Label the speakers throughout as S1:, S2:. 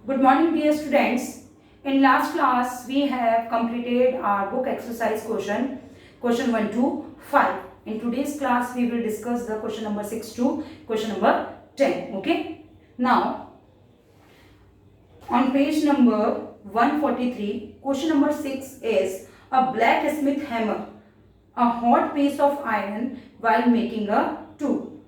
S1: Good morning, dear students. In last class, we have completed our book exercise question 1 to 5. In today's class, we will discuss the question number 6 to question number 10. Okay. Now, on page number 143, question number 6 is a blacksmith hammer a hot piece of iron while making a tool.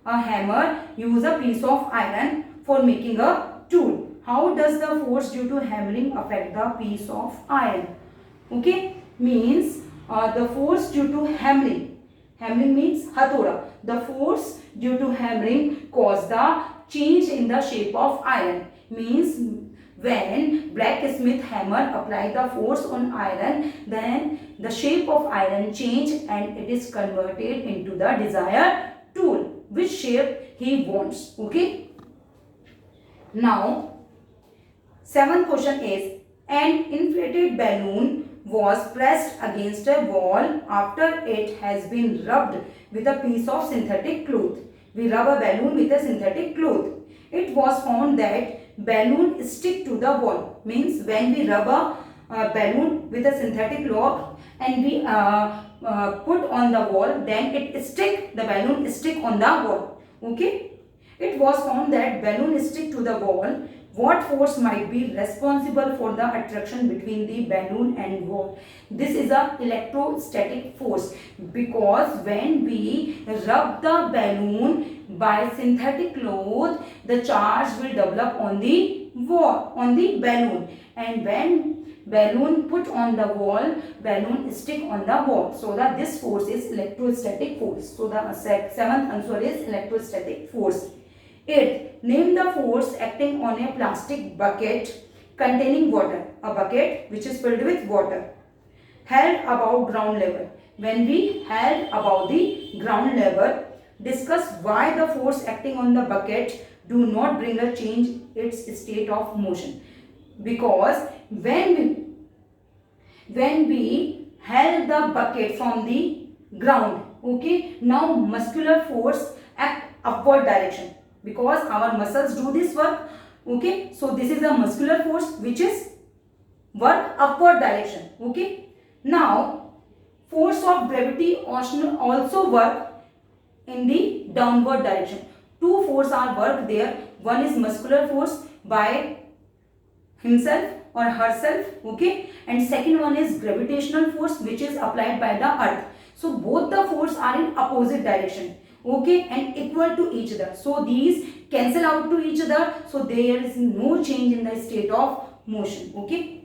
S1: A hammer use a piece of iron for making a tool. How does the force due to hammering affect the piece of iron? Okay, means the force due to hammering. Hammering means hathoda. The force due to hammering cause the change in the shape of iron. Means when blacksmith hammer apply the force on iron, then the shape of iron change and it is converted into the desired tool, which shape he wants. Okay. Now, seventh question is an inflated balloon was pressed against a wall after it has been rubbed with a piece of synthetic cloth. We rub a balloon with a synthetic cloth. It was found that balloon stick to the wall. Means when we rub a balloon with a synthetic cloth and we put on the wall, then the balloon stick on the wall. Okay. It was found that balloon stick to the wall. What force might be responsible for the attraction between the balloon and wall? This is a electrostatic force, because when we rub the balloon by synthetic cloth, the charge will develop on the wall, on the balloon, and when balloon put on the wall, balloon stick on the wall. So that this force is electrostatic force. So the seventh answer is electrostatic force. 8th, name the force acting on a plastic bucket containing water. A bucket which is filled with water held above ground level. When we held above the ground level, discuss why the force acting on the bucket do not bring a change its state of motion. Because when we held the bucket from the ground, okay, now muscular force act upward direction, because our muscles do this work. Okay, so this is a muscular force which is work upward direction. Okay, now force of gravity also work in the downward direction. Two force are work there. One is muscular force by himself or herself, okay, and second one is gravitational force which is applied by the earth. So both the force are in opposite direction, okay, and equal to each other. So these cancel out to each other, so there is no change in the state of motion. Okay.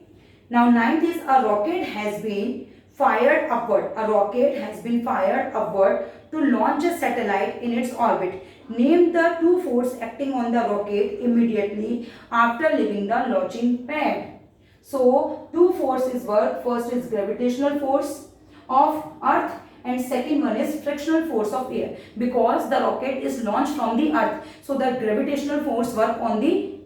S1: Now 9th is a rocket has been fired upward. A rocket has been fired upward to launch a satellite in its orbit. Name the two forces acting on the rocket immediately after leaving the launching pad. So two forces work. First is gravitational force of earth and second one is frictional force of air, because the rocket is launched from the earth. So the gravitational force work on the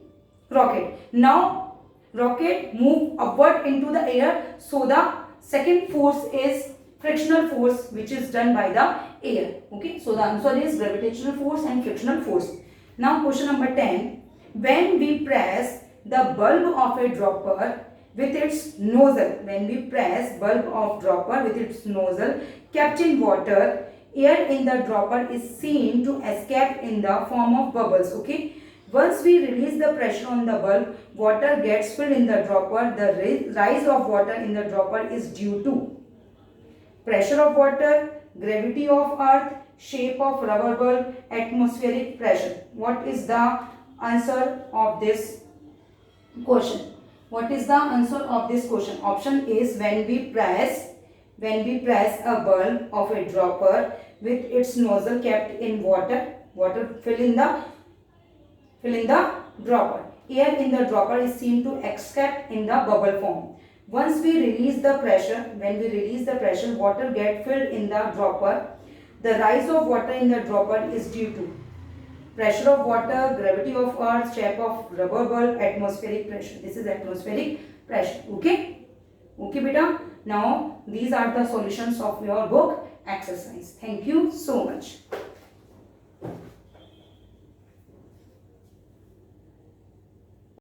S1: rocket. Now rocket move upward into the air, so the second force is frictional force which is done by the air. Okay, so the answer is gravitational force and frictional force. Now question number 10. When we press the bulb of a dropper with its nozzle, when we press bulb of dropper with its nozzle kept in water, air in the dropper is seen to escape in the form of bubbles. Okay, once we release the pressure on the bulb, water gets filled in the dropper. The rise of water in the dropper is due to pressure of water, gravity of earth, shape of rubber bulb, atmospheric pressure. What is the answer of this question? What is the answer of this question? Option is when we press a bulb of a dropper with its nozzle kept in water, fill in the dropper. Air in the dropper is seen to escape in the bubble form. Once we release the pressure, when we release the pressure, water gets filled in the dropper. The rise of water in the dropper is due to pressure of water, gravity of earth, shape of rubber bulb, atmospheric pressure. This is atmospheric pressure. Okay, okay beta. Now these are the solutions of your book exercise. Thank you so much.